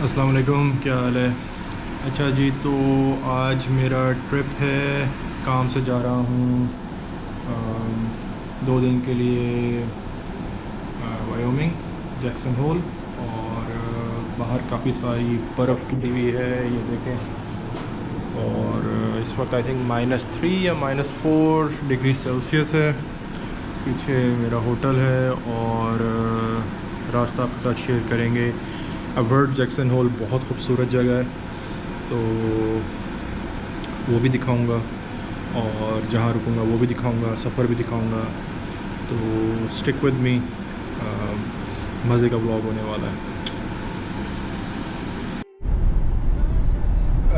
अस्सलाम वालेकुम, क्या हाल है। अच्छा जी, तो आज मेरा ट्रिप है, काम से जा रहा हूँ 2 दिन के लिए वायोमिंग, जैक्सन होल। और बाहर काफ़ी सारी बर्फ़ गिरी हुई है, ये देखें। और इस वक्त आई थिंक -3 या -4 डिग्री सेल्सियस है। पीछे मेरा होटल है और रास्ता आपके साथ शेयर करेंगे। अबर्ट जैक्सन होल बहुत खूबसूरत जगह है, तो वो भी दिखाऊंगा और जहाँ रुकूंगा वो भी दिखाऊंगा, सफ़र भी दिखाऊंगा। तो स्टिक विद मी, मज़े का व्लॉग होने वाला है।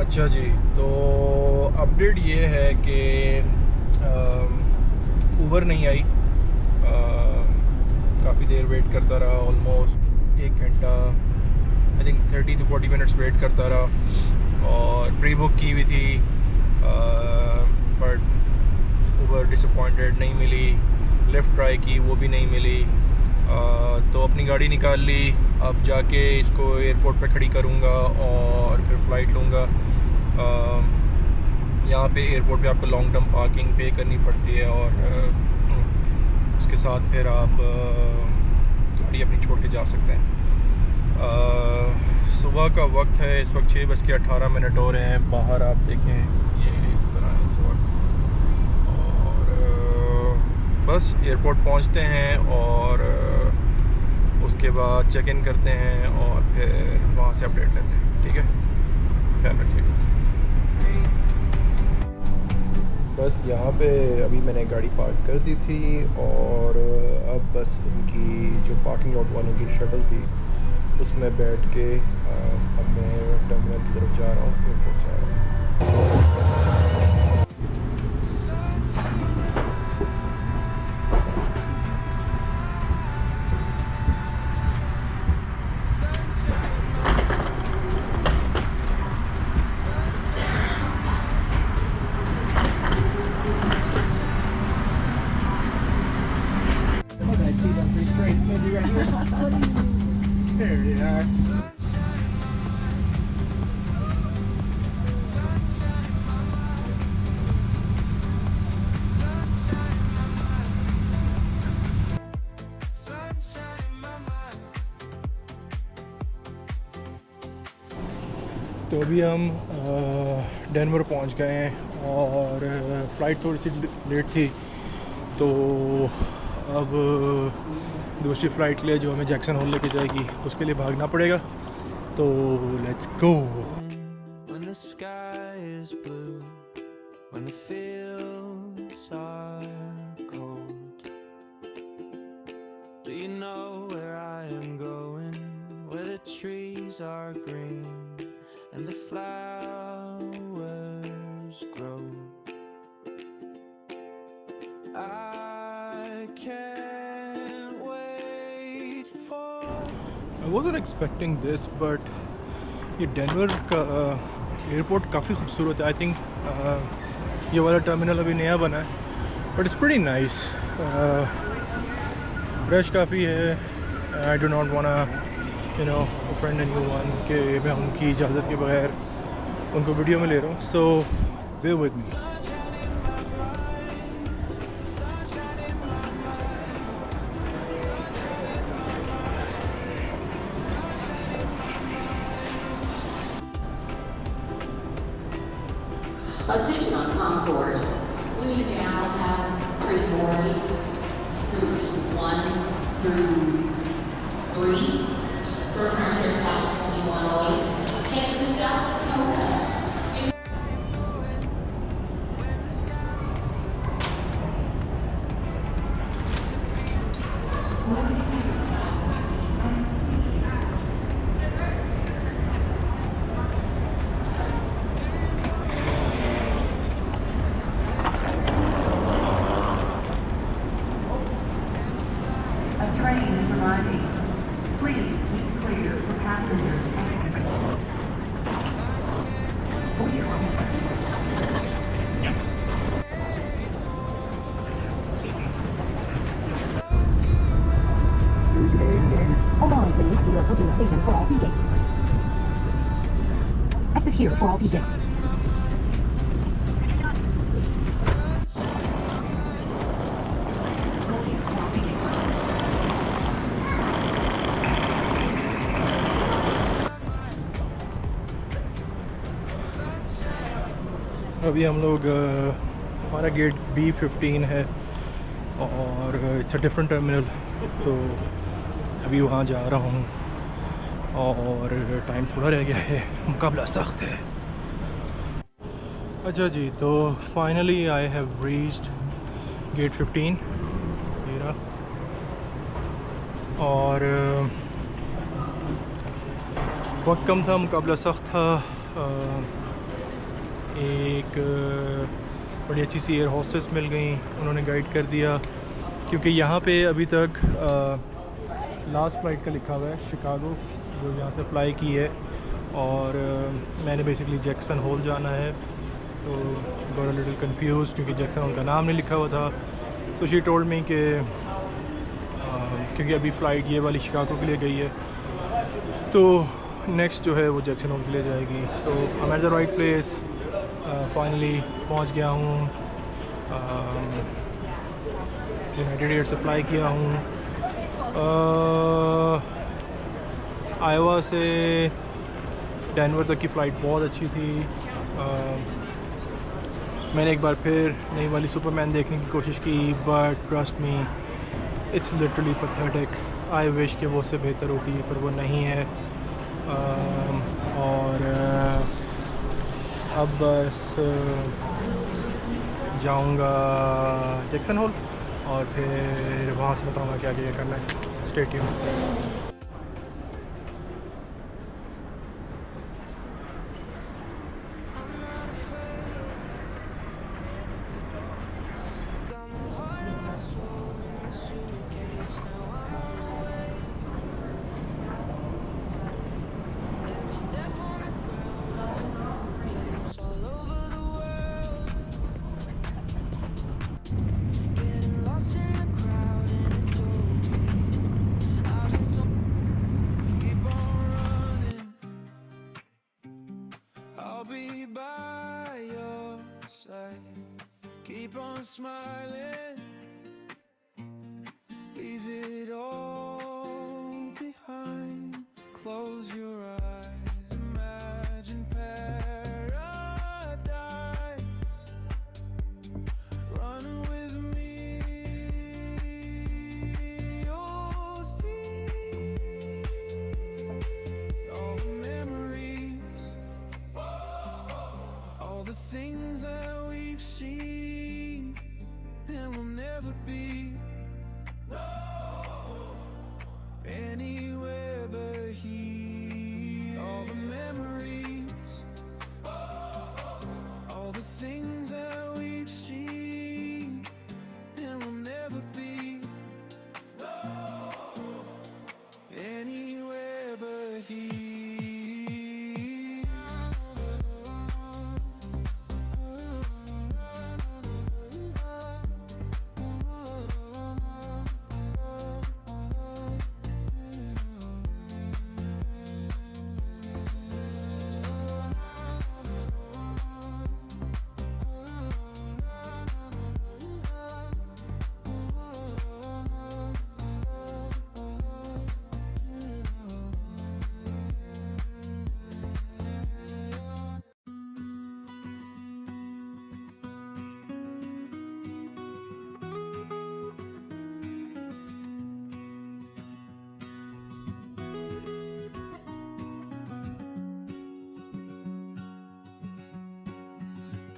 अच्छा जी, तो अपडेट ये है कि ऊबर नहीं आई। काफ़ी देर वेट करता रहा, ऑलमोस्ट 1 घंटा, I think 30 to 40 minutes wait करता रहा। और प्री बुक की हुई थी, बट ऊबर डिसअपॉइंटेड, नहीं मिली। लिफ्ट ट्राई की, वो भी नहीं मिली। तो अपनी गाड़ी निकाल ली। अब जाके इसको एयरपोर्ट पे खड़ी करूँगा और फिर फ़्लाइट लूँगा। यहाँ पे एयरपोर्ट पे आपको लॉन्ग टर्म पार्किंग पे करनी पड़ती है, और उसके साथ फिर आप गाड़ी अपनी छोड़ के जा सकते हैं। सुबह का वक्त है, इस वक्त 6:18 हो रहे हैं। बाहर आप देखें, ये इस तरह इस वक्त। और बस एयरपोर्ट पहुंचते हैं और उसके बाद चेक इन करते हैं और फिर वहाँ से अपडेट लेते हैं। ठीक है, ख्याल रखिएगा। बस यहाँ पे अभी मैंने गाड़ी पार्क कर दी थी और अब बस उनकी जो पार्किंग लॉट वालों की शटल थी उसमें बैठ के अब मैं टर्मिनल की तरफ जा रहा हूँ, एयरपोर्ट जा रहा हूँ। There you are. तो अभी हम डेनवर पहुंच गए हैं और फ़्लाइट थोड़ी सी लेट थी, तो अब दूसरी फ़्लाइट ले जो हमें जैक्सन होल लेके जाएगी, उसके लिए भागना पड़ेगा। तो let's go. And the flowers grow. I can't wait for. I wasn't expecting this, but ये डेनवर का एयरपोर्ट काफ़ी खूबसूरत है। आई थिंक ये वाला टर्मिनल अभी नया बना है, but it's pretty nice. Rush काफ़ी है। I do not want offend anyone कि मैं उनकी इजाज़त के बगैर उनको वीडियो में ले रहा हूँ। So bear with me. Attention on concourse. We now have pre-boarding groups 1 through 3 for Frontier Flight 2108. Kansas, South Dakota. A train is arriving. Please keep clear. exit here for all details. अभी हम लोग हमारा gate B15 है और it's a different terminal, तो अभी वहाँ जा रहा हूँ और टाइम थोड़ा रह गया है, मुकाबला सख्त है। अच्छा जी, तो finally I have reached gate 15 ये रहा। और वक्त कम था, मुकाबला सख्त था। एक बड़ी अच्छी सी एयर होस्टेस मिल गई, उन्होंने गाइड कर दिया, क्योंकि यहाँ पे अभी तक लास्ट फ्लाइट का लिखा हुआ है शिकागो, जो यहाँ से फ़्लाई की है, और मैंने बेसिकली जैक्सन होल जाना है, तो गॉट अ लिटिल कंफ्यूज क्योंकि जैक्सन होल का नाम नहीं लिखा हुआ था। सो शी टोल्ड मी कि क्योंकि अभी फ़्लाइट ये वाली शिकागो के लिए गई है, तो नेक्स्ट जो है वो जैक्सन होल के लिए जाएगी। So I am at the right place, finally पहुंच गया हूँ। यूनाइटेड एयर से फ्लाई किया हूँ। आयोवा से डेनवर तक की फ़्लाइट बहुत अच्छी थी। मैंने एक बार फिर नई वाली सुपरमैन देखने की कोशिश की, but trust me it's literally pathetic. I wish कि वो उससे बेहतर होती, पर वो नहीं है। और अब बस जाऊंगा जैक्सन होल और फिर वहाँ से बताऊंगा क्या क्या करना है। Stay tuned. I'll be by your side. Keep on smiling. Leave it all behind. Close your eyes. Imagine paradise. Run with me. You'll see all the memories. All the things that we've seen and will never be anywhere but here. All the memories, all the things that we've seen and will never be anywhere but here.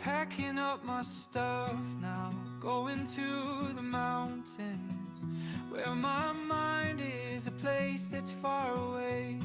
Packing up my stuff now, going to the mountains, where my mind is a place that's far away.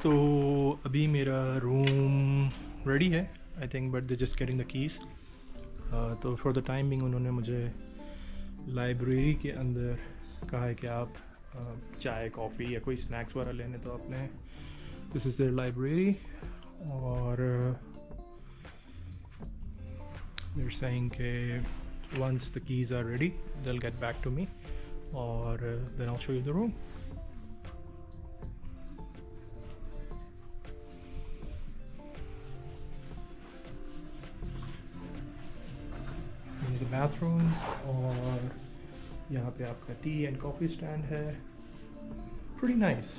तो अभी मेरा room ready है I think, but they just getting the keys. तो for the time being उन्होंने मुझे library के अंदर कहा है कि आप चाय कॉफ़ी या कोई स्नैक्स वगैरह लेने तो अपने, दिस इज़ देयर लाइब्रेरी। और they're saying कि once the keys are ready they'll get back to me, और then I'll show you the room. ये the bathrooms, और यहाँ पे आपका टी एंड कॉफ़ी स्टैंड है, pretty nice.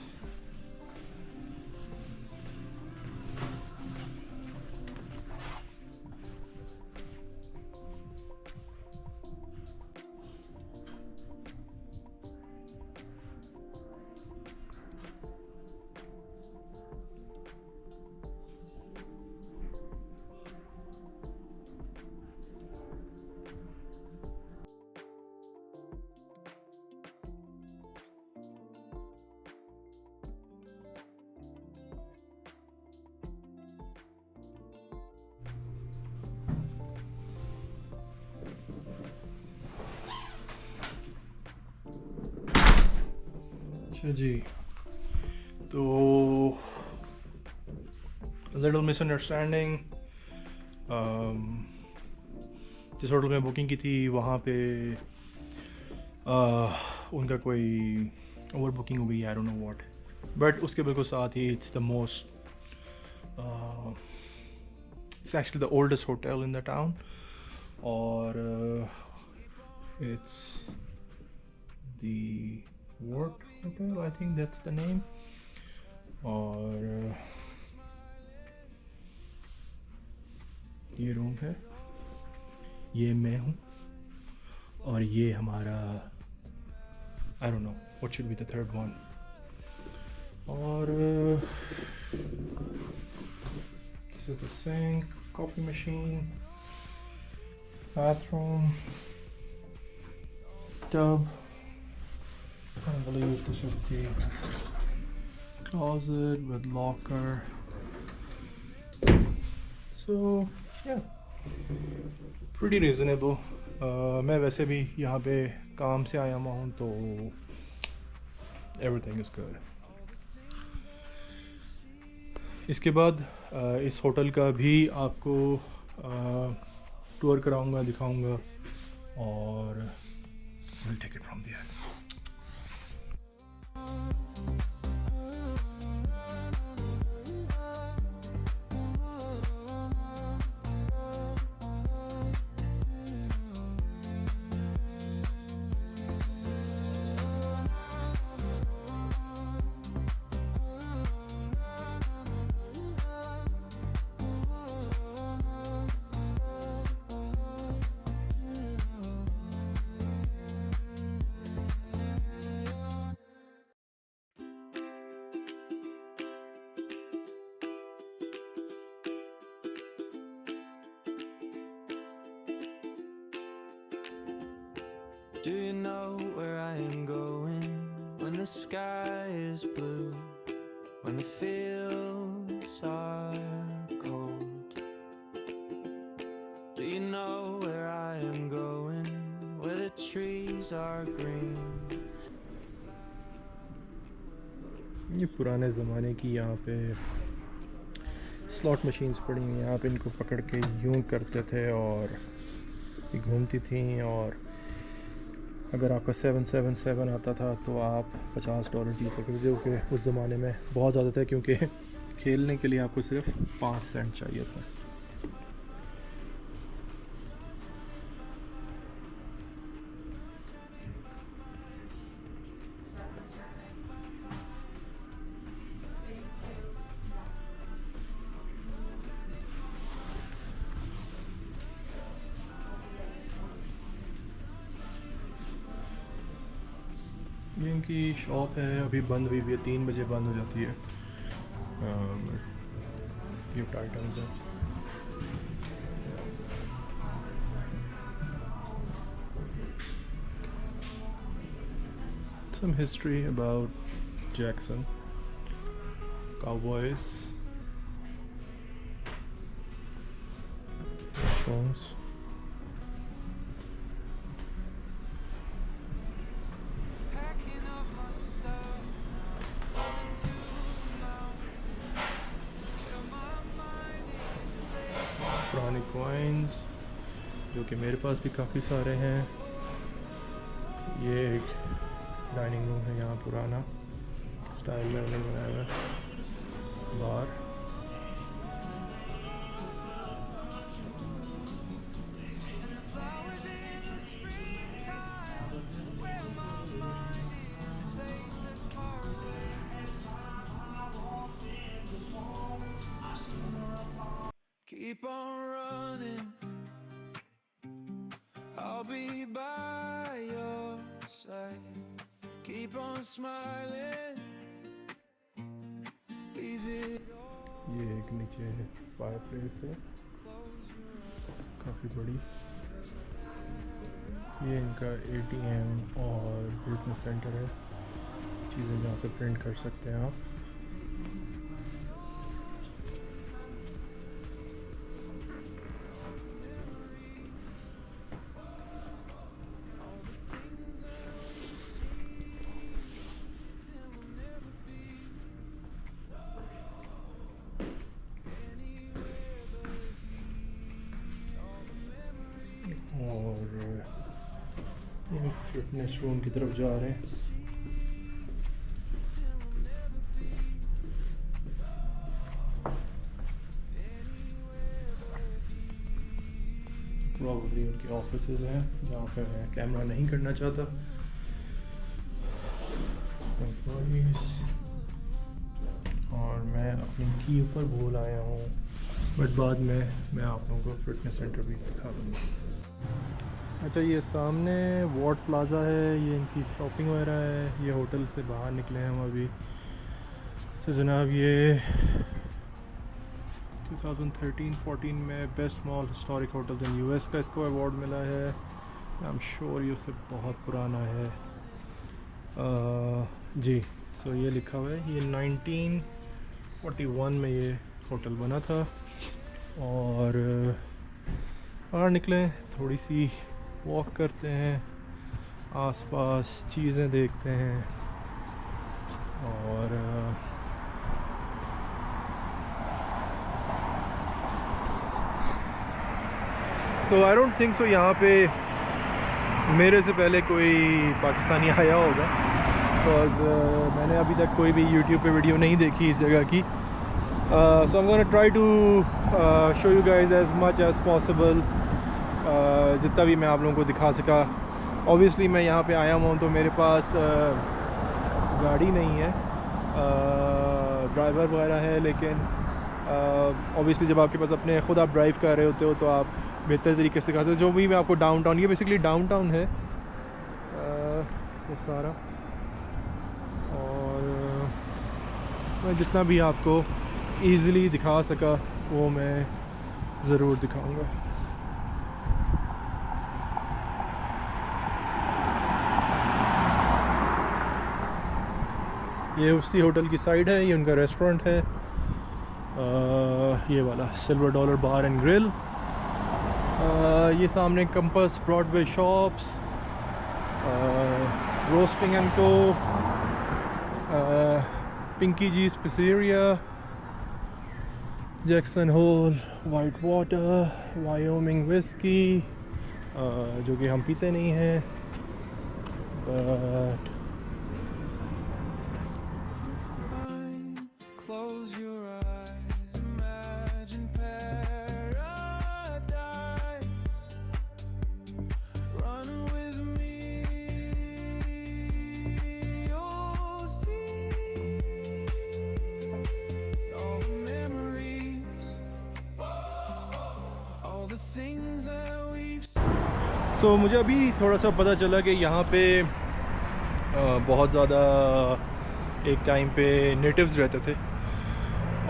अच्छा जी, तो लिटिल मिसअंडरस्टैंडिंग, जिस होटल में बुकिंग की थी वहाँ पे उनका कोई ओवर बुकिंग हो गई, I don't know what, but उसके बिल्कुल साथ ही it's the most, it's actually the oldest hotel in the town, और it's the Wort hotel, I think that's the name. और ये रूम है, ये मैं हूँ, और ये हमारा, I don't know what should be the third one. और this is the sink, coffee machine, bathroom, tub. I believe this is the closet with locker. So yeah, pretty reasonable. मैं वैसे भी यहाँ पे काम से आया हुआ हूँ, तो everything is good. इसके बाद इस होटल का भी आपको टूर कराऊंगा, दिखाऊंगा, और we'll take it from there. Do you know where I am going when the sky is blue, when the fields are cold? Do you know where I am going, where the trees are green? ये पुराने ज़माने की यहाँ पे slot machines पड़ी हुई हैं, आप इनको पकड़ के यूं करते थे और ये घूमती थी, और अगर आपका 777 आता था तो आप $50 जीत सकते थे, जो कि उस ज़माने में बहुत ज़्यादा था, क्योंकि खेलने के लिए आपको सिर्फ 5 सेंट चाहिए था। ये इनकी शॉप है, अभी बंद हुई भी है, 3 बजे बंद हो जाती है। गिफ्ट आइटम्स हैं। Some history about Jackson. cowboys, restaurants. Packing up my stuff now, heading to the mountains, where my mind is a place. पुराने coins जो कि मेरे पास भी काफ़ी सारे हैं। ये एक डाइनिंग रूम है यहाँ, पुराना स्टाइल में उन्होंने बनाया हुआ है। बार Flowers in the springtime, where my mind is a place that's far away. Keep on running, I'll be by your side. Keep on smiling, leave it all. ये एक नीचे फायर प्लेस है काफ़ी बड़ी। ये इनका ATM और बिजनेस सेंटर है, चीज़ें जहाँ से प्रिंट कर सकते हैं आप। और ये फिटनेस रूम की तरफ जा रहे हैं। प्रॉब्ली उनके ऑफिसेज हैं जहाँ पे मैं कैमरा नहीं करना चाहता। और मैं अपनी की ऊपर भूल आया हूँ, बट बाद में मैं आप लोगों को फिटनेस सेंटर भी दिखा दूँगा। अच्छा, ये सामने वॉर्ड प्लाज़ा है, ये इनकी शॉपिंग वगैरह है। ये होटल से बाहर निकले हैं हम अभी। तो जनाब ये 2013-14 में best mall historic hotels in US का इसको अवार्ड मिला है। आई एम श्योर ये उससे बहुत पुराना है। जी, सो ये लिखा हुआ है, ये 1941 में ये होटल बना था। और बाहर निकले, थोड़ी सी वॉक करते हैं, आसपास चीज़ें देखते हैं। और तो आई डोंट थिंक सो यहाँ पे मेरे से पहले कोई पाकिस्तानी आया होगा, बिकॉज मैंने अभी तक कोई भी यूट्यूब पे वीडियो नहीं देखी इस जगह की। So I am gonna try to show you guys as much as possible, जितना भी मैं आप लोगों को दिखा सका। ऑब्वियसली मैं यहाँ पे आया हूँ तो मेरे पास गाड़ी नहीं है, ड्राइवर वगैरह है, लेकिन ऑब्वियसली जब आपके पास अपने ख़ुद आप ड्राइव कर रहे होते हो तो आप बेहतर तरीके से दिखाते हो। जो भी मैं आपको डाउनटाउन, ये बेसिकली डाउनटाउन है ये सारा। और मैं जितना भी आपको ईज़िली दिखा सका वो मैं ज़रूर दिखाऊंगा। ये उसी होटल की साइड है, ये उनका रेस्टोरेंट है, ये वाला Silver Dollar Bar and Grill. ये सामने compass Broadway shops, roasting and co, Pinky G's pizzeria, Jackson Hole white water, Wyoming whiskey, जो कि हम पीते नहीं हैं, but Close your eyes, imagine paradise. Run with me, you'll see all the memories, all the things that we've सो मुझे अभी थोड़ा सा पता चला कि यहाँ पे बहुत ज़्यादा एक टाइम पे नेटिव्स रहते थे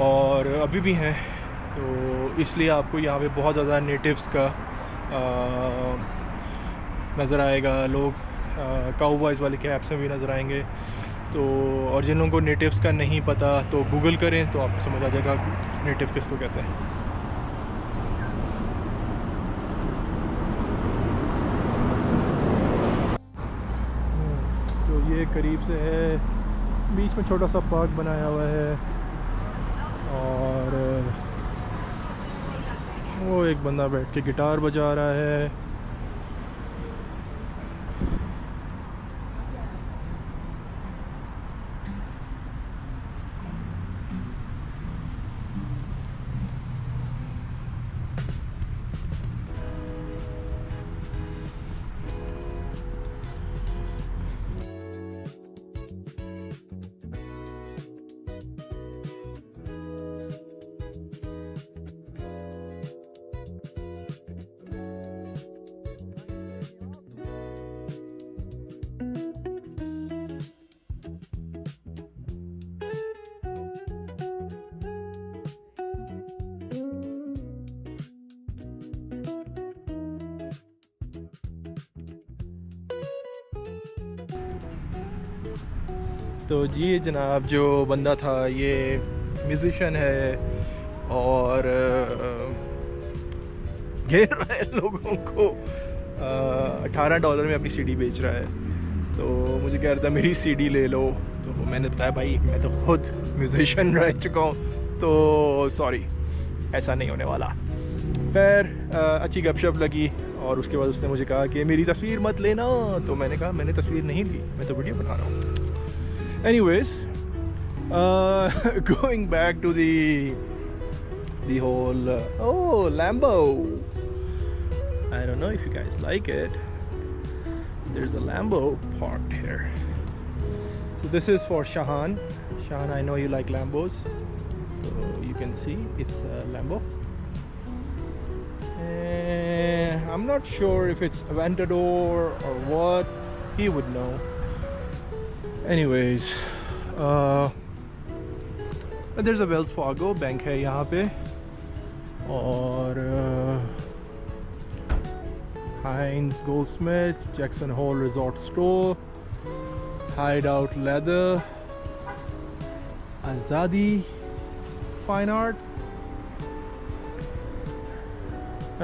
और अभी भी हैं, तो इसलिए आपको यहाँ पे बहुत ज़्यादा नेटिव्स का नज़र आएगा। लोग काउबॉयज़ वाले कैप्स में भी नज़र आएंगे। तो और जिन लोगों को नेटिव्स का नहीं पता तो गूगल करें तो आपको समझ आ जाएगा नेटिव किसको कहते हैं। तो ये करीब से है, बीच में छोटा सा पार्क बनाया हुआ है और वो एक बंदा बैठ के गिटार बजा रहा है। तो जी जनाब, जो बंदा था ये म्यूज़िशियन है और घेर रहा है लोगों को, $18 में अपनी सीडी बेच रहा है। तो मुझे कह रहा था मेरी सीडी ले लो, तो मैंने बताया भाई मैं तो खुद म्यूज़िशियन रह चुका हूँ, तो सॉरी ऐसा नहीं होने वाला। फिर अच्छी गपशप लगी और उसके बाद उसने मुझे कहा कि मेरी तस्वीर मत लेना, तो मैंने कहा मैंने तस्वीर नहीं ली, मैं तो वीडियो बना रहा हूँ। Anyways, going back to the whole oh Lambo. I don't know if you guys like it. There's a Lambo parked here. So this is for Shahan. Shahan, I know you like Lambos, so you can see it's a Lambo. And I'm not sure if it's Aventador or what. He would know. Anyways, there's a Wells Fargo bank है यहाँ पे, और Heinz Goldsmith, Jackson Hole Resort Store, Hideout Leather, Azadi Fine Art.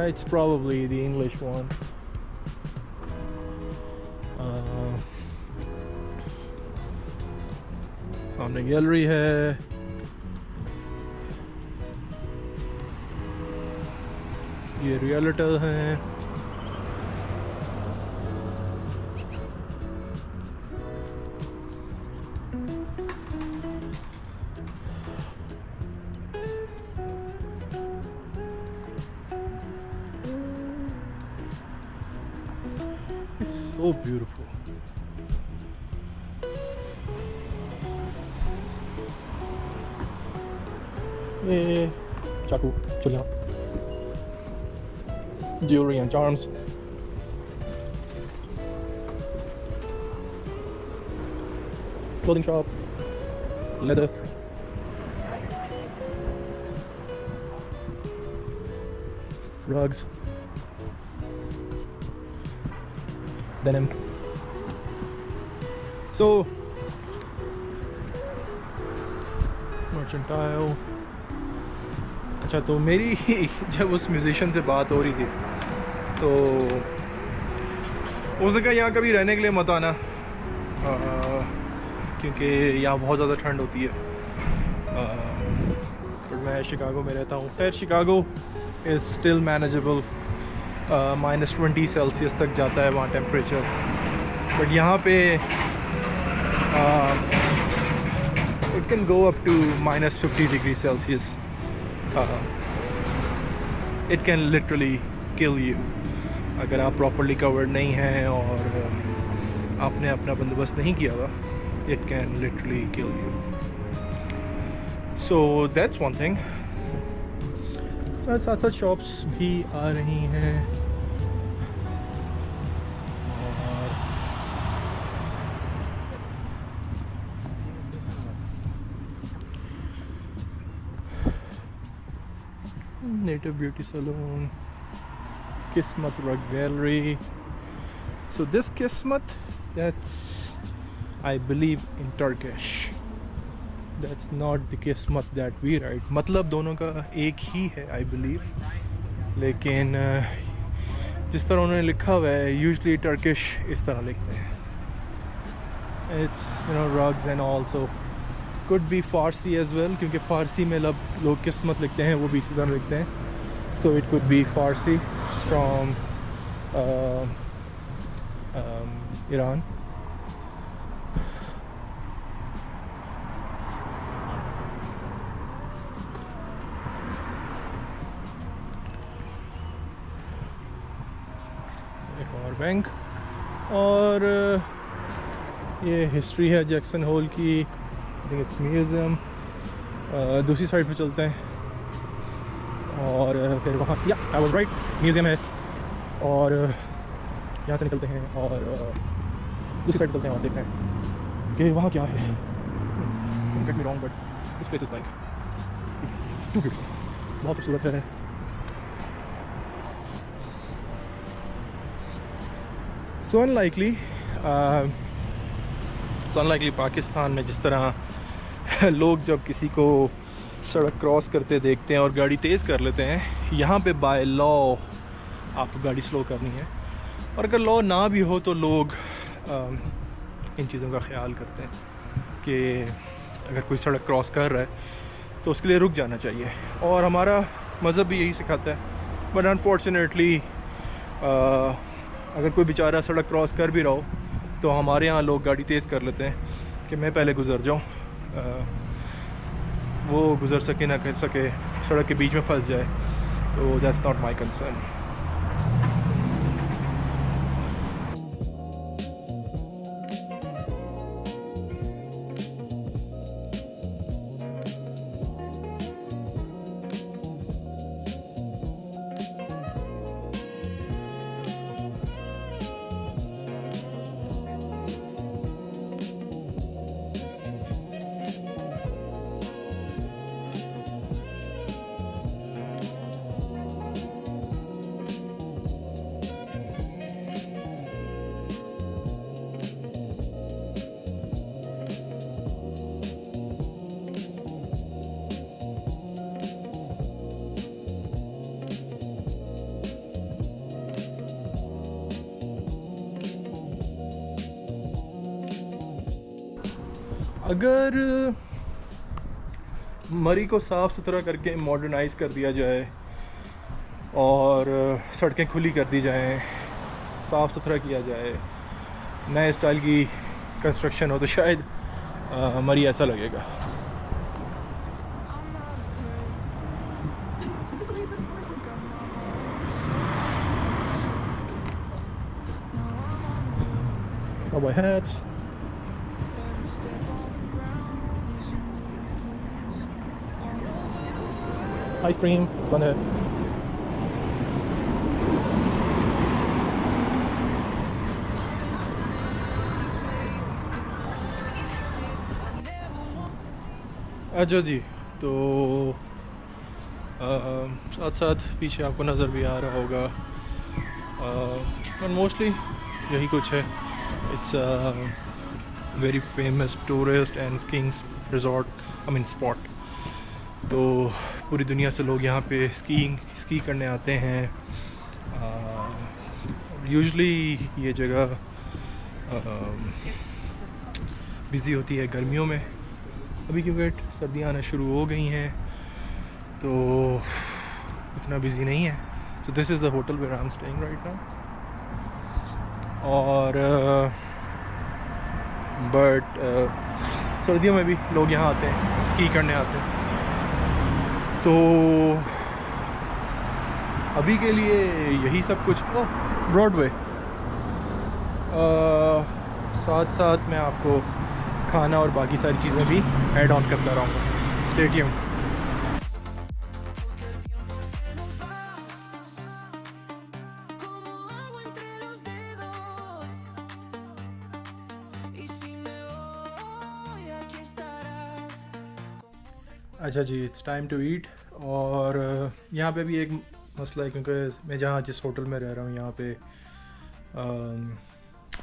It's probably the English one. सामने gallery है, ये realtor हैं, it's so beautiful. ये चाकू, चुलियाँ, jewelry and charms, clothing shop, leather, rugs, denim. So mercantile. अच्छा, तो मेरी जब उस म्यूज़िशियन से बात हो रही थी तो उसने कहा यहाँ कभी रहने के लिए मत आना, क्योंकि यहाँ बहुत ज़्यादा ठंड होती है। बट मैं शिकागो में रहता हूँ। खैर Chicago is still manageable, -20 Celsius तक जाता है वहाँ टेम्परेचर, बट यहाँ पे it can go up to -50 degree Celsius. It can literally kill you अगर आप प्रॉपरली कवर्ड नहीं हैं और आपने अपना बंदोबस्त नहीं किया हुआ। It can literally kill you. So that's one thing. साथ साथ शॉप्स भी आ रही हैं Native Beauty Salon, Kismet Rug Gallery. So this Kismet, that's I believe in Turkish. That's not the किस्मत that we write. मतलब दोनों का एक ही है I believe. लेकिन जिस तरह उन्होंने लिखा हुआ है यूजली टर्किश इस तरह लिखते हैं. It's rugs and also could be Farsi as well, क्योंकि फ़ारसी में लोग किस्मत लिखते हैं वो भी इसी तरह लिखते हैं. So it could be Farsi from Iran. एक और बैंक और ये हिस्ट्री है जैक्सन होल की. I think it's museum. दूसरी साइड पे चलते हैं और फिर वहाँ से आई वाज राइट म्यूज़ियम है और यहाँ से निकलते हैं और दूसरी साइड चलते हैं और देखते हैं कि वहाँ क्या है. Don't get me wrong but this place is like it's too beautiful. बहुत खूबसूरत है. सो अनलाइकली पाकिस्तान में जिस तरह लोग जब किसी को सड़क क्रॉस करते देखते हैं और गाड़ी तेज़ कर लेते हैं, यहाँ पे बाय लॉ आपको गाड़ी स्लो करनी है. और अगर लॉ ना भी हो तो लोग इन चीज़ों का ख्याल करते हैं कि अगर कोई सड़क क्रॉस कर रहा है तो उसके लिए रुक जाना चाहिए. और हमारा मज़हब भी यही सिखाता है. बट अनफॉर्चुनेटली अगर कोई बेचारा सड़क क्रॉस कर भी रहा हो तो हमारे यहाँ लोग गाड़ी तेज़ कर लेते हैं कि मैं पहले गुज़र जाऊँ. वो गुज़र सके ना कर सके, सड़क के बीच में फंस जाए, तो दैट्स नॉट माई कंसर्न. अगर मरी को साफ़ सुथरा करके मॉडर्नाइज़ कर दिया जाए और सड़कें खुली कर दी जाएं, साफ़ सुथरा किया जाए, नए स्टाइल की कंस्ट्रक्शन हो, तो शायद मरी ऐसा लगेगा. Cowboy hats. Ice cream, bun है. अच्छा जी, तो साथ साथ पीछे आपको नज़र भी आ रहा होगा और मोस्टली यही कुछ है. It's very famous tourist and skiing resort spot. तो पूरी दुनिया से लोग यहाँ पे स्की करने आते हैं. यूजुअली ये जगह बिज़ी होती है गर्मियों में. अभी क्योंकि सर्दियाँ आना शुरू हो गई हैं तो इतना बिज़ी नहीं है. So this is the hotel where I am staying right now. और बट सर्दियों में भी लोग यहाँ आते हैं, स्की करने आते हैं. तो अभी के लिए यही सब कुछ. ब्रॉडवे साथ साथ मैं आपको खाना और बाकी सारी चीज़ें भी ऐड ऑन करता रहूँगा. Stay tuned. अच्छा जी, इट्स टाइम टू ईट. और यहाँ पे भी एक मसला है क्योंकि मैं जहाँ जिस होटल में रह रहा हूँ यहाँ पे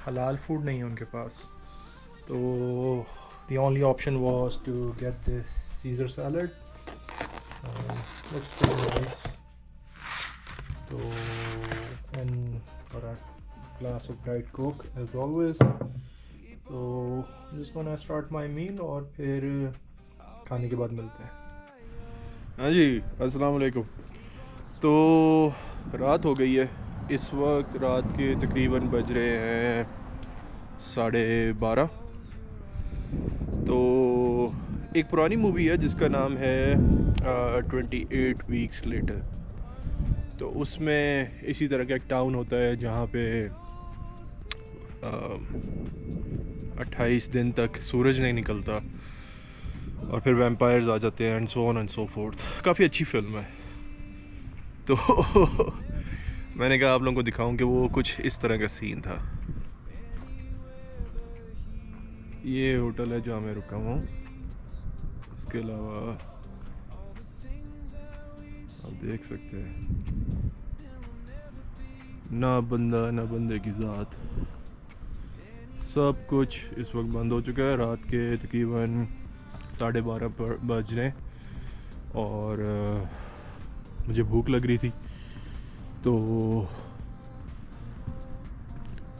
हलाल फूड नहीं है उनके पास. तो the only option was to get this Caesar salad. Looks pretty nice. So, and got a glass of Diet Coke as always. So I'm just gonna start my meal और फिर खाने के बाद मिलते हैं। हाँ जी, अस्सलाम वालेकुम। तो रात हो गई है, इस वक्त रात के तकरीबन बज रहे हैं 12:30। तो एक पुरानी मूवी है जिसका नाम है 28 वीक्स लेटर। तो उसमें इसी तरह का एक टाउन होता है जहाँ पे 28 दिन तक सूरज नहीं निकलता और फिर वैम्पायर्स आ जाते हैं and so on and so fourth. काफ़ी अच्छी फिल्म है। तो मैंने कहा आप लोगों को दिखाऊं कि वो कुछ इस तरह का सीन था। ये होटल है जहाँ मैं रुका हुआ हूँ। इसके अलावा आप देख सकते हैं ना बंदा ना बंदे की ज़ात, सब कुछ इस वक्त बंद हो चुका है। रात के तकरीबन 12:30 बज रहे और मुझे भूख लग रही थी। तो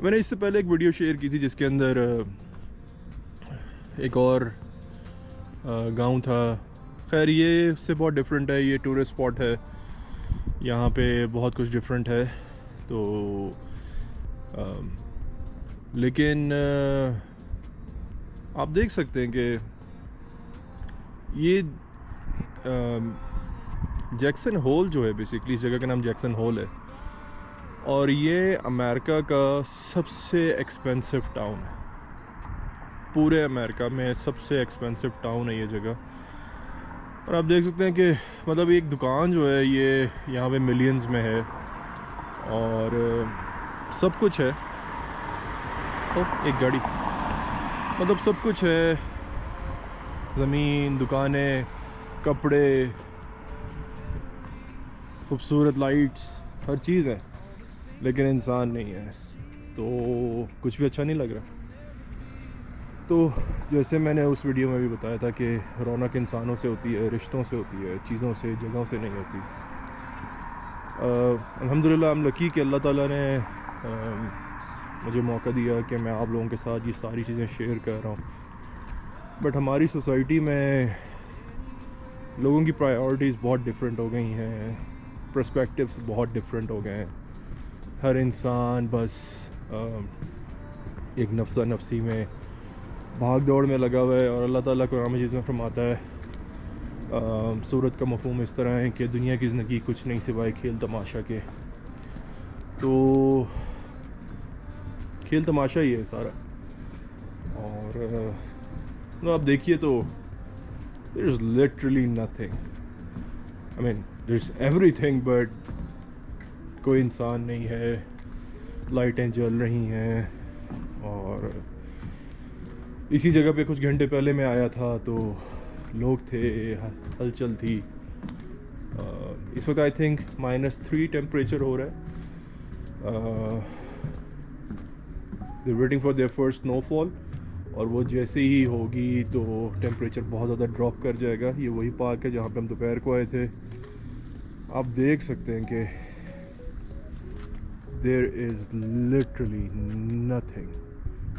मैंने इससे पहले एक वीडियो शेयर की थी जिसके अंदर एक और गांव था। खैर ये उससे बहुत डिफरेंट है, ये टूरिस्ट स्पॉट है, यहाँ पे बहुत कुछ डिफरेंट है। तो लेकिन आप देख सकते हैं कि ये जैक्सन होल जो है, बेसिकली इस जगह का नाम जैक्सन होल है और ये अमेरिका का सबसे एक्सपेंसिव टाउन है। पूरे अमेरिका में सबसे एक्सपेंसिव टाउन है ये जगह। और आप देख सकते हैं कि मतलब एक दुकान जो है ये यहाँ पे मिलियंस में है और सब कुछ है। एक गाड़ी, मतलब सब कुछ है, ज़मीन, दुकानें, कपड़े, खूबसूरत लाइट्स, हर चीज़ है, लेकिन इंसान नहीं है। तो कुछ भी अच्छा नहीं लग रहा। तो जैसे मैंने उस वीडियो में भी बताया था कि रौनक इंसानों से होती है, रिश्तों से होती है, चीज़ों से, जगहों से नहीं होती। अल्हम्दुलिल्लाह हम लकी कि अल्लाह ताला ने मुझे मौका दिया कि मैं आप लोगों के साथ ये सारी चीज़ें शेयर कर रहा हूँ। बट हमारी सोसाइटी में लोगों की प्रायोरिटीज़ बहुत डिफरेंट हो गई हैं, पर्सपेक्टिव्स बहुत डिफरेंट हो गए हैं। हर इंसान बस एक नफ्सा नफ्सी में भाग दौड़ में लगा हुआ है। और अल्लाह ताला कुरान मजीद में फरमाता है, सूरत का मफ़हूम इस तरह है कि दुनिया की ज़िंदगी कुछ नहीं सिवाय खेल तमाशा के। तो खेल तमाशा ही है सारा। और आप देखिए तो there is literally nothing. I mean there is everything but कोई इंसान नहीं है, लाइटें जल रही हैं। और इसी जगह पे कुछ घंटे पहले मैं आया था तो लोग थे, हलचल थी। इस वक्त आई थिंक -3 टेम्परेचर हो रहा है। They waiting for their first snowfall और वो जैसे ही होगी तो टेम्परेचर बहुत ज़्यादा ड्रॉप कर जाएगा। ये वही पार्क है जहाँ पे हम दोपहर को आए थे। आप देख सकते हैं कि there is literally nothing.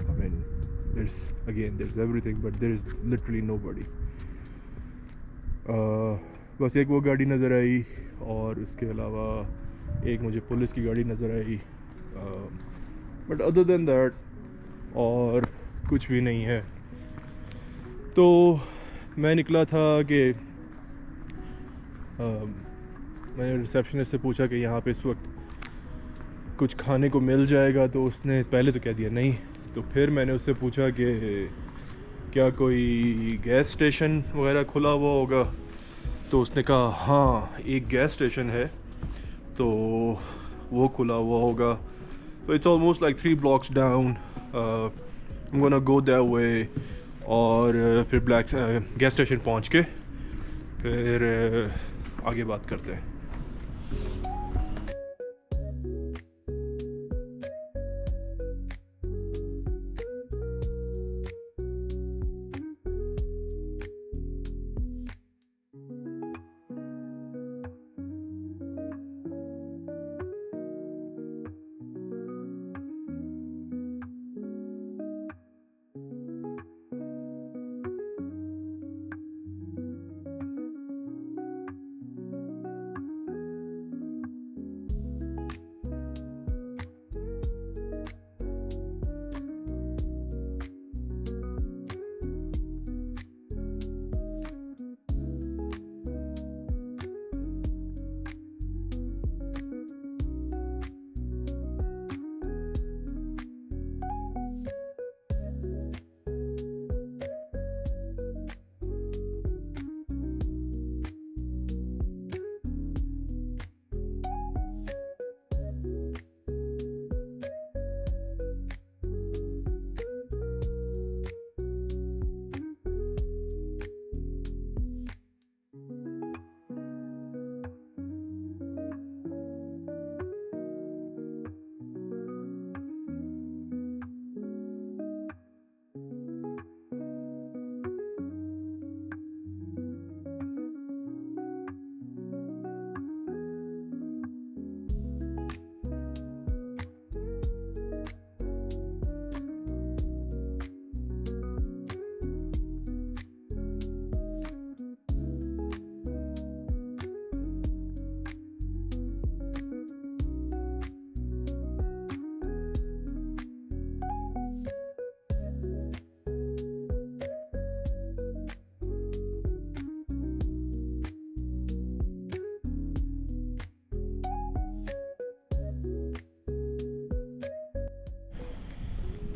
I mean there's everything but there is literally nobody. बस एक वो गाड़ी नज़र आई और उसके अलावा एक मुझे पुलिस की गाड़ी नज़र आई। बट अदर देन दैट और कुछ भी नहीं है। तो मैं निकला था कि मैंने रिसेप्शनिस्ट से पूछा कि यहाँ पे इस वक्त कुछ खाने को मिल जाएगा, तो उसने पहले तो कह दिया नहीं। तो फिर मैंने उससे पूछा कि क्या कोई गैस स्टेशन वगैरह खुला हुआ होगा, तो उसने कहा हाँ एक गैस स्टेशन है तो वो खुला हुआ होगा। तो it's almost like 3 blocks down. I'm gonna go that way और फिर गैस स्टेशन पहुंच के फिर आगे बात करते हैं।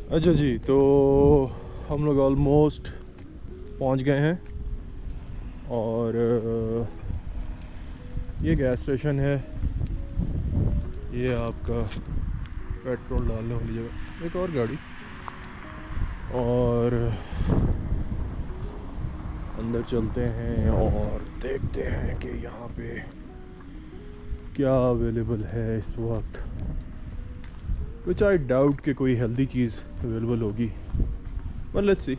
अच्छा जी, तो हम लोग ऑलमोस्ट पहुंच गए हैं और ये गैस स्टेशन है। ये आपका पेट्रोल डालने वाली जगह, एक और गाड़ी, और अंदर चलते हैं और देखते हैं कि यहाँ पे क्या अवेलेबल है इस वक्त। विच आई डाउट कि कोई हेल्दी चीज़ अवेलेबल होगी, बट लेट्स सी।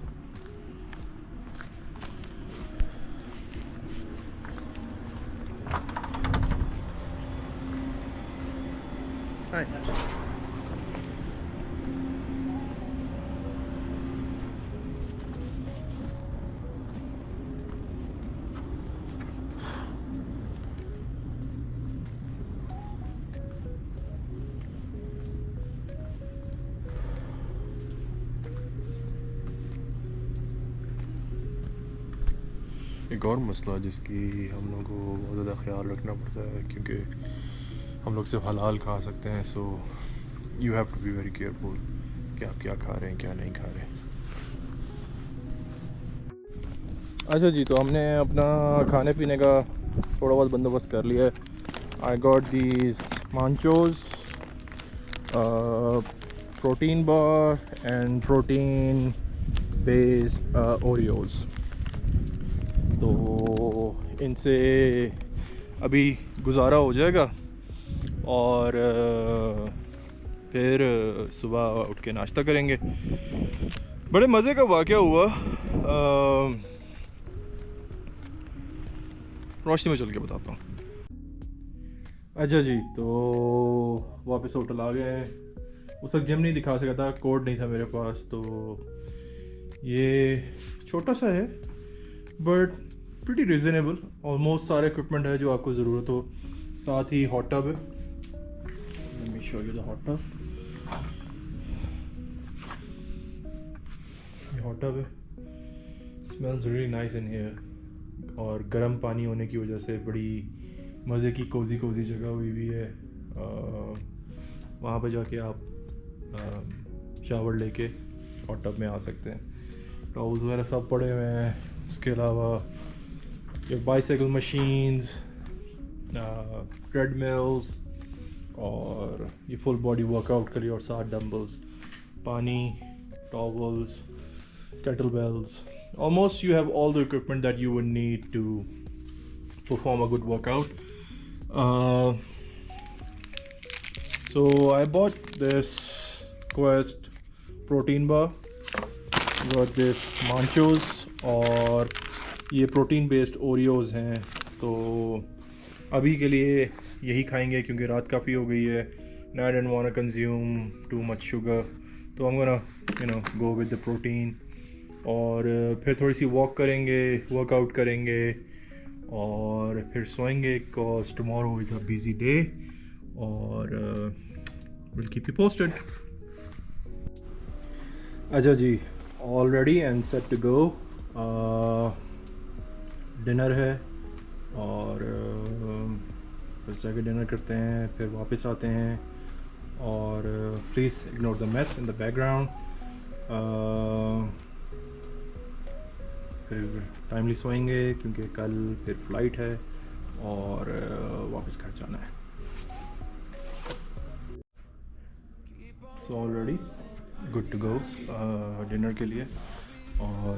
एक और मसला जिसकी हम लोग को बहुत ज़्यादा ख्याल रखना पड़ता है, क्योंकि हम लोग सिर्फ हलाल खा सकते हैं, so you have to be very careful कि आप क्या खा रहे हैं क्या नहीं खा रहे हैं। अच्छा जी, तो हमने अपना खाने पीने का थोड़ा बहुत बंदोबस्त कर लिया है। I got these Munchos, protein bar and protein based Oreos. तो इनसे अभी गुजारा हो जाएगा और फिर सुबह उठ के नाश्ता करेंगे। बड़े मज़े का वाक़या हुआ, रोशनी में चल के बताता हूँ। अच्छा जी, तो वापस होटल आ गए हैं। उस वक्त जिम नहीं दिखा सका था, कोड नहीं था मेरे पास, तो ये छोटा सा है बट प्रीटी रिजनेबल। ऑलमोस्ट सारे इक्विपमेंट है जो आपको ज़रूरत हो। साथ ही हॉट टब है। Let me show you the hot tub. ये हॉट टब है, smells really nice in here, और गर्म पानी होने की वजह से बड़ी मज़े की कोजी जगह हुई है। वहाँ पर जाके आप शावर लेके हॉट टब में आ सकते हैं। टॉवल्स वगैरह सब पड़े हुए हैं। उसके अलावा ये बाइसाइकिल मशीन्स, ट्रेडमिल्स, और ये फुल बॉडी वर्कआउट के लिए, और साथ डंबल्स, पानी, towels, kettle bells. Almost you have all the equipment that you would need to perform a good workout. So I bought this Quest protein bar, got this Manchos, और ये protein based ओरियोज़ हैं। तो अभी के लिए यही खाएंगे क्योंकि रात काफ़ी हो गई है। And I didn't want to consume too much sugar, तो I'm gonna go with the protein। और फिर थोड़ी सी वॉक करेंगे, वर्कआउट करेंगे, और फिर सोएंगे, because tomorrow is a busy day, और विल कीप यू पोस्टेड। अच्छा जी, all ready and set to go. Dinner है और बस जाके डिनर करते हैं, फिर वापस आते हैं। और please ignore the mess in the background. फिर टाइमली सोएंगे क्योंकि कल फिर फ्लाइट है और वापस घर जाना है। So already good to go dinner के लिए। और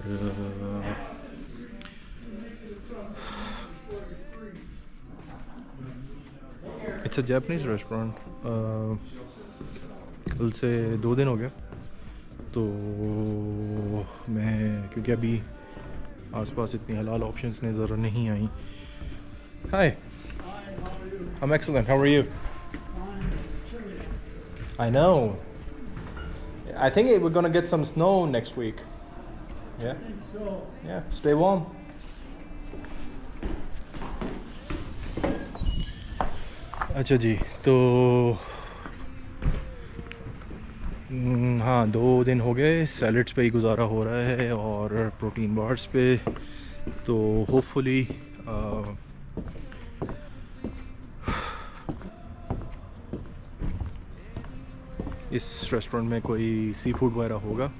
इट्स अ जापानीज रेस्टोरेंट। कल से 2 दिन हो गया, तो मैं क्योंकि अभी आसपास इतनी हलाल ऑप्शंस नज़र नहीं आई। हाय, I'm excellent. How are you? I know. I think we're gonna get some snow next week. Yeah. Yeah. Stay warm. अच्छा जी, तो हाँ 2 दिन हो गए सैलड्स पे ही गुजारा हो रहा है और प्रोटीन बार्स पे। तो होपफुली इस रेस्टोरेंट में कोई सी फूड वगैरह होगा।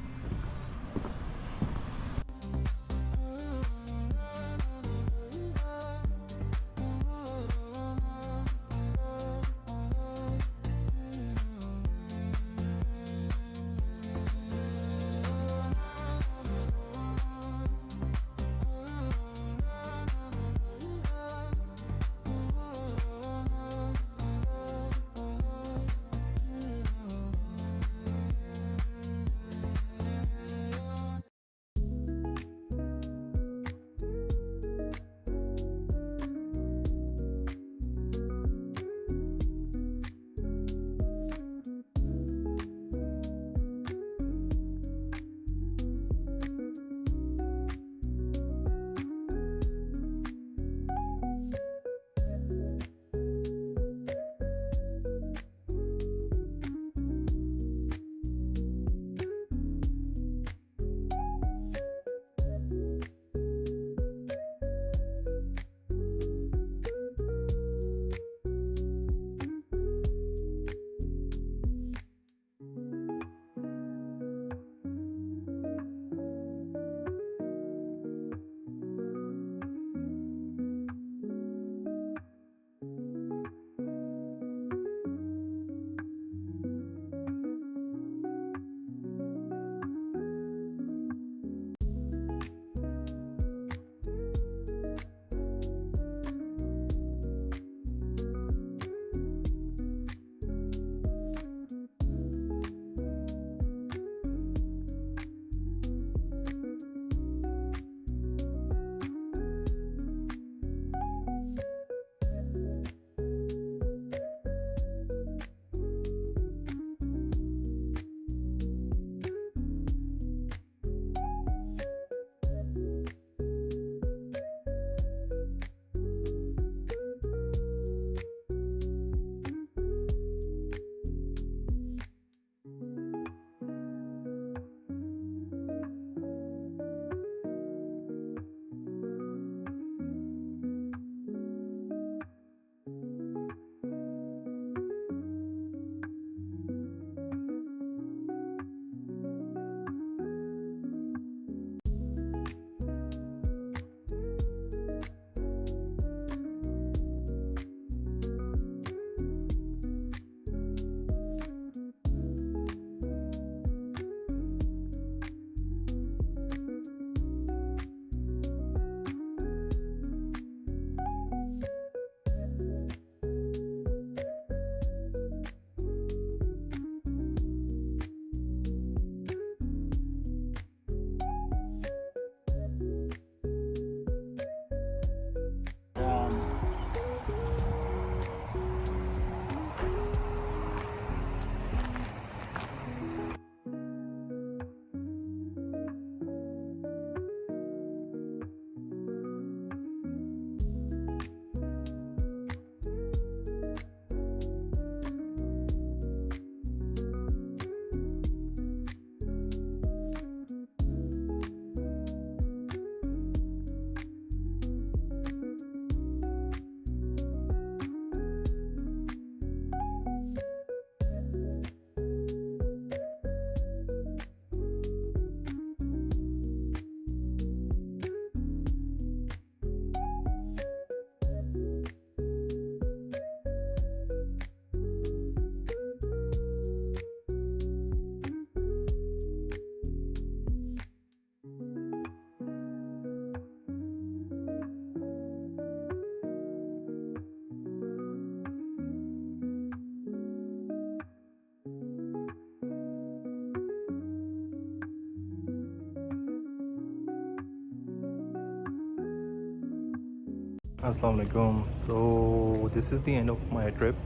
अस्सलाम वालेकुम। सो this is the end of my trip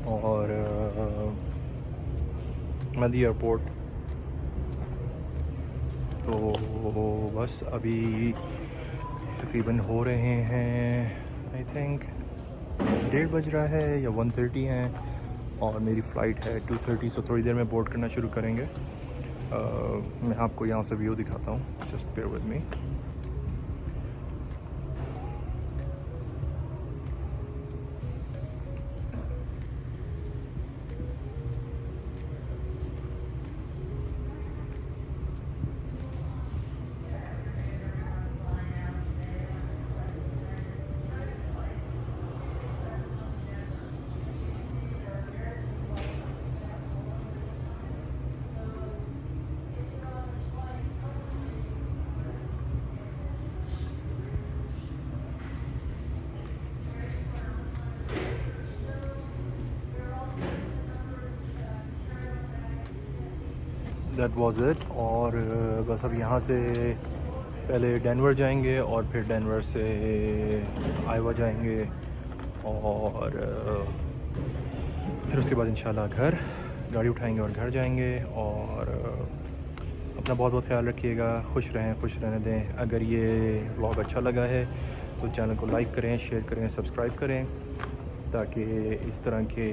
और मदी एयरपोर्ट। तो बस अभी तकरीबन हो रहे हैं आई थिंक 1:30 बज रहा है या 1:30 है और मेरी फ़्लाइट है 2:30। सो थोड़ी देर में बोर्ड करना शुरू करेंगे। मैं आपको यहाँ से व्यू दिखाता हूँ, just bear with me. That was it. और बस अब यहाँ से पहले डेनवर जाएंगे और फिर डेनवर से आयोवा जाएंगे और फिर उसके बाद इंशाल्लाह घर गाड़ी उठाएंगे और घर जाएंगे। और अपना बहुत बहुत ख्याल रखिएगा, खुश रहें, खुश रहने दें। अगर ये व्लॉग अच्छा लगा है तो चैनल को लाइक करें, शेयर करें, सब्सक्राइब करें, ताकि इस तरह के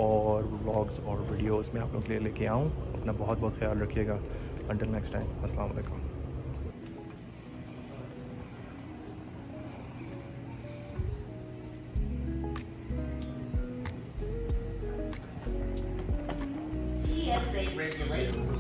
और व्लॉग्स और वीडियोस मैं आप लोगों के लिए लेके आऊँ। अपना बहुत बहुत ख्याल रखिएगा। अंटिल नेक्स्ट टाइम, अस्सलाम वालेकुम। TSA regulations.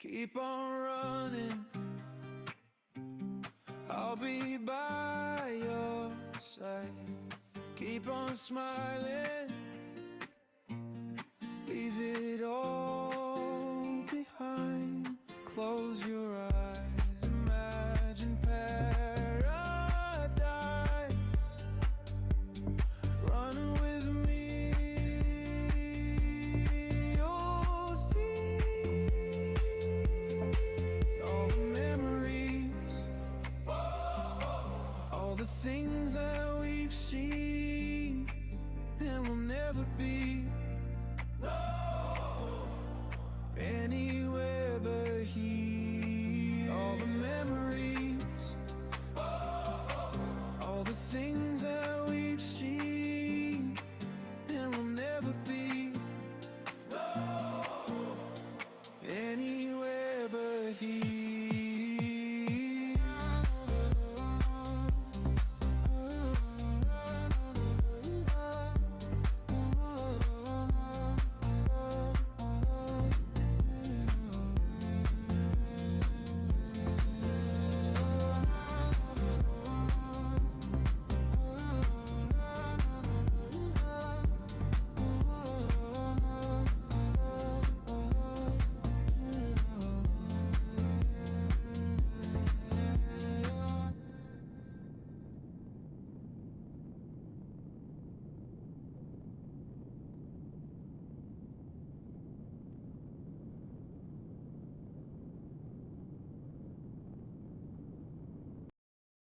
Keep on running, I'll be by your side. Keep on smiling, leave it all